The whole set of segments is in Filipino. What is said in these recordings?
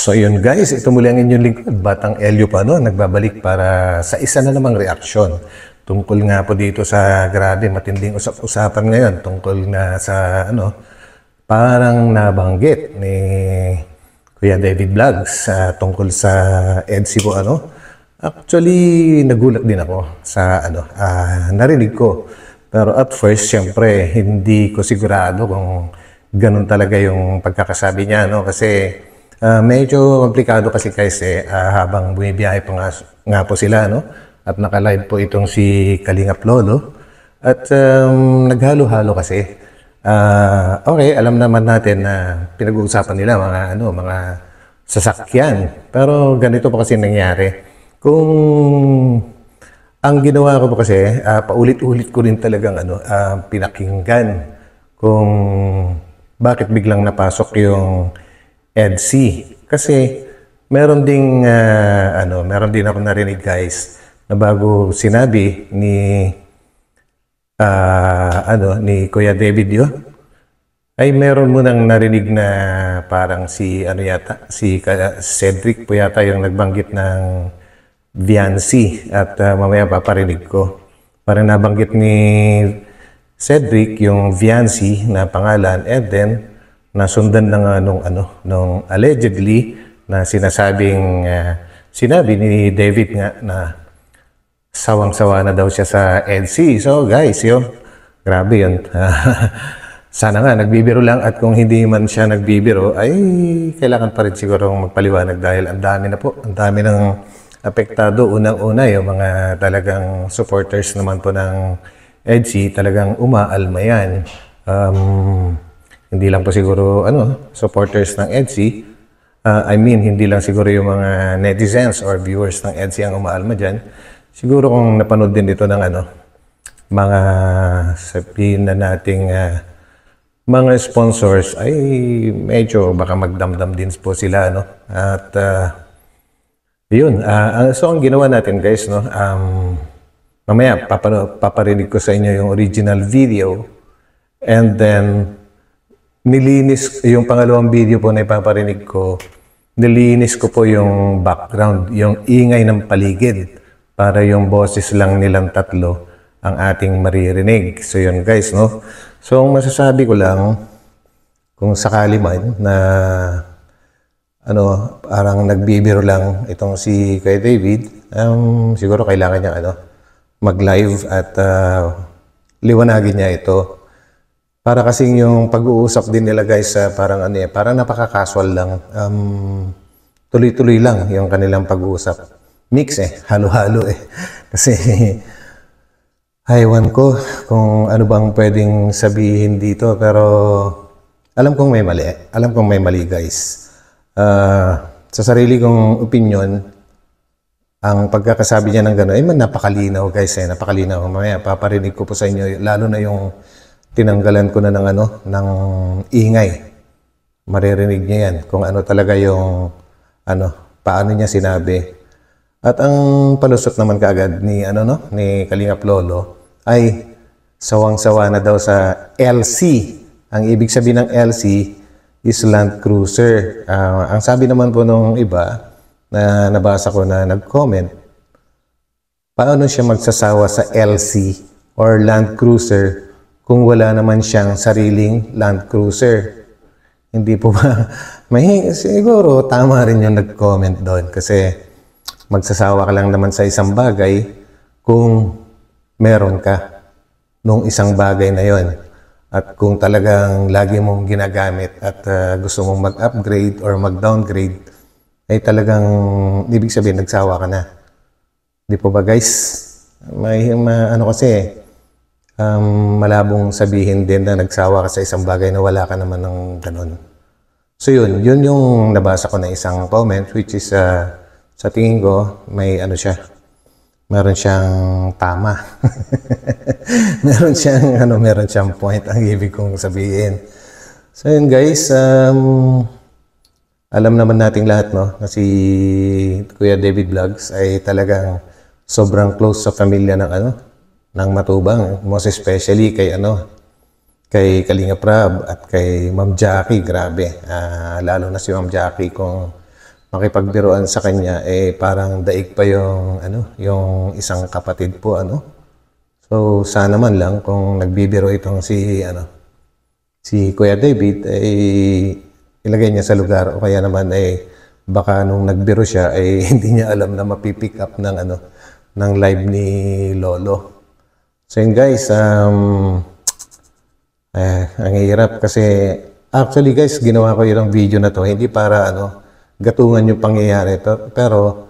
So yun guys, ito muli ang inyong lingkod, Batang Elio pa no, nagbabalik para sa isa na namang reaksyon. Tungkol nga po dito sa grabe matinding usap-usapan ngayon tungkol na sa parang nabanggit ni Kuya David Vlogs tungkol sa EDSI po Actually, nagulat din ako sa narinig ko. Pero at first, syempre, hindi ko sigurado kung ganun talaga yung pagkakasabi niya, kasi medyo komplikado kasi habang bumibiyahe pa nga po sila, at nakalive po itong si Kalingap Lolo. At naghalo-halo kasi. Okay, alam naman natin na pinag-uusapan nila mga sasakyan. Pero ganito po kasi nangyari. Kung ang ginawa ko po kasi, paulit-ulit ko rin talagang pinakinggan kung bakit biglang napasok yung EDSI. Kasi meron din ako narinig guys na bago sinabi ni Kuya David ay meron mo nang narinig na parang si Cedric po yata yung nagbanggit ng Viancy at mamaya paparinig ko. Parang nabanggit ni Cedric yung Viancy na pangalan and then nasundan na nga nung allegedly na sinabi ni David nga na sawang-sawa na daw siya sa EDSI. So guys, grabe yun. Sana nga nagbibiro lang at kung hindi man siya nagbibiro ay kailangan pa rin siguro magpaliwanag dahil ang dami ng apektado. Unang-una yung mga talagang supporters naman po ng EDSI, talagang umaalma yan. Hindi lang po siguro supporters ng EDSI. Hindi lang siguro yung mga netizens or viewers ng EDSI ang umaalma dyan. Siguro kung napanood din ito ng mga sabihin na nating mga sponsors ay medyo baka magdamdam din po sila. At yun, so ang ginawa natin guys, mamaya paparinig ko sa inyo yung original video and then nilinis yung pangalawang video po na ipaparinig ko, nilinis ko po yung background, yung ingay ng paligid para yung boses lang nilang tatlo ang ating maririnig. So yun guys, So ang masasabi ko lang, kung sakali man na parang nagbibiro lang itong si Kuya David, siguro kailangan niya mag-live at liwanagin niya ito. Para kasing yung pag-uusap din nila guys, parang parang napaka-casual lang. Tuloy-tuloy lang yung kanilang pag-uusap. Mix halo-halo Kasi ewan ko kung ano bang pwedeng sabihin dito, pero alam kong may mali. Alam kong may mali guys. Sa sarili kong opinion, ang pagkakasabi niya ng gano'n, napakalinaw guys napakalinaw. Mamaya paparinig ko po sa inyo, lalo na yung tinanggalan ko na ng ingay. Maririnig niya yan kung ano talaga yung paano niya sinabi. At ang palusot naman kaagad ni Kalingap Lolo ay sawang-sawa na daw sa LC. Ang ibig sabihin ng LC is Land Cruiser. Ang sabi naman po nung iba na nabasa ko na nag-comment, paano siya magsasawa sa LC or Land Cruiser kung wala naman siyang sariling Land Cruiser? Hindi po ba? Siguro tama rin yung nag-comment doon kasi magsasawa ka lang naman sa isang bagay kung meron ka nung isang bagay na yon. At kung talagang lagi mong ginagamit at gusto mong mag-upgrade or mag-downgrade, ay talagang ibig sabihin nagsawa ka na. Di po ba guys? Malabong sabihin din na nagsawa ka sa isang bagay na wala ka naman ng ganun. So yun yung nabasa ko na isang comment which is sa tingin ko may meron siyang tama. meron siyang point ang ibig kong sabihin. So yun guys, alam naman nating lahat na si Kuya David Vlogs ay talagang sobrang close sa pamilya ng Matubang, most especially kay Kalingap Rab at kay Ma'am Jackie. Grabe, lalo na si Ma'am Jackie, kung makipagbiruan sa kanya, parang daig pa yung, yung isang kapatid po, So, sana man lang kung nagbibiro itong si Kuya David, ilagay niya sa lugar, o kaya naman, baka nung nagbiro siya, hindi niya alam na mapipick up ng live ni Lolo. So yun guys, ang hirap kasi, actually guys, ginawa ko yung video na to, hindi para gatungan yung pangyayari, pero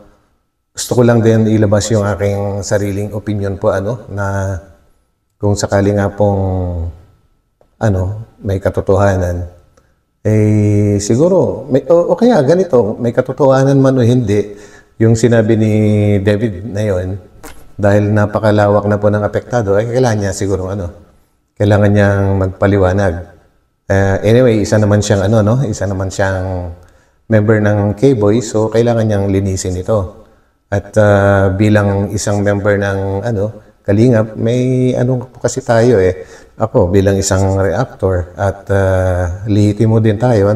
gusto ko lang din ilabas yung aking sariling opinion po, na kung sakali nga pong, may katotohanan, siguro, o kaya ganito, may katotohanan man o hindi, yung sinabi ni David na yun, dahil napakalawak na po ng apektado, kailangan niya siguro, kailangan niyang magpaliwanag. Anyway, isa naman siyang, isa naman siyang member ng K-Boy, so kailangan niyang linisin ito. At bilang isang member ng, Kalingap, may po kasi tayo Ako bilang isang reactor at lihitimo din tayo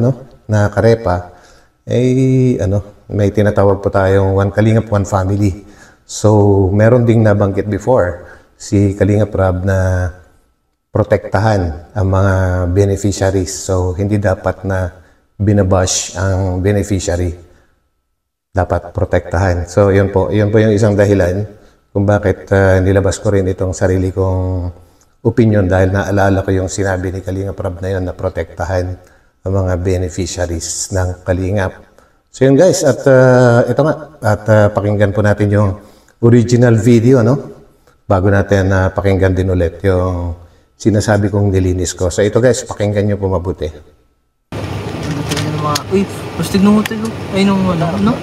na karepa may tinatawag po tayong One Kalingap, One Family. So meron ding nabanggit before si Kalingap Rab na protektahan ang mga beneficiaries. So hindi dapat na binabash ang beneficiary. Dapat protektahan. So yun po yung isang dahilan kung bakit nilabas ko rin itong sarili kong opinion dahil naalala ko yung sinabi ni Kalingap Rab na yun na protektahan ang mga beneficiaries ng Kalingap. So yun guys, at ito nga, at pakinggan po natin yung original video, bago natin pakinggan din ulit yung sinasabi kong nilinis ko. So ito guys, pakinggan nyo po mabuti. Uy, pastig ng hotel, ay nung no?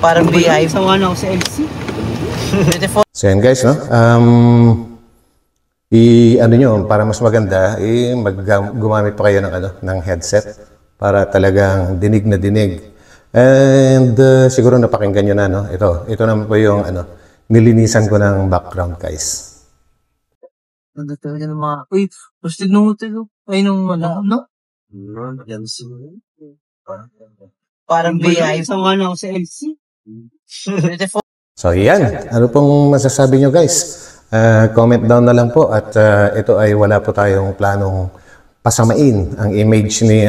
Parang BI. Sawa na ako sa LC. So yan guys, para mas maganda, gumamit pa kayo ng headset para talagang dinig na dinig. And siguro napakinggan nyo na, Ito naman po yung, nilinisan ko ng background, guys. Nagtatawa ng mga, uy, pastig ng hotel, ay nung no? Parang BI. Sawa na ako sa LC. So yan, ano pong masasabi nyo guys? Comment down na lang po at ito ay wala po tayong planong pasamain ang image ni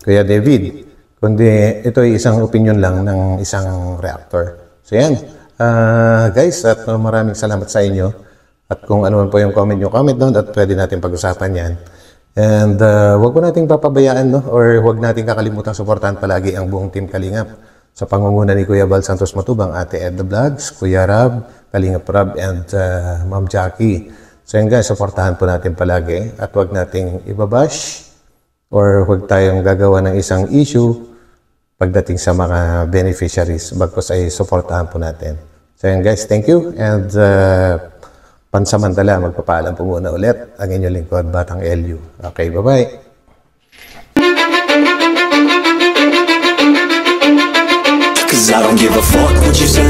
Kuya David, kundi ito ay isang opinion lang ng isang reactor. So yan, guys, at maraming salamat sa inyo at kung ano man po yung comment nyo, comment down at pwede natin pag-usapan yan. And wag po nating papabayaan or wag nating kakalimutan suportahan palagi ang buong Team Kalingap sa pangunguna ni Kuya Bal Santos Matubang, Ate Ed The Vlogs, Kuya Rab, Kalingap Rab, and Ma'am Jackie. So yun guys, suportahan po natin palagi at wag nating ibabash or wag tayong gagawa ng isang issue pagdating sa mga beneficiaries. Bagkus ay suportahan po natin. So yun guys, thank you and pansamantala, magpapaalam po muna ulit ang inyong lingkod, Batang LU. Okay, bye-bye. Cause I don't give a fuck what you say.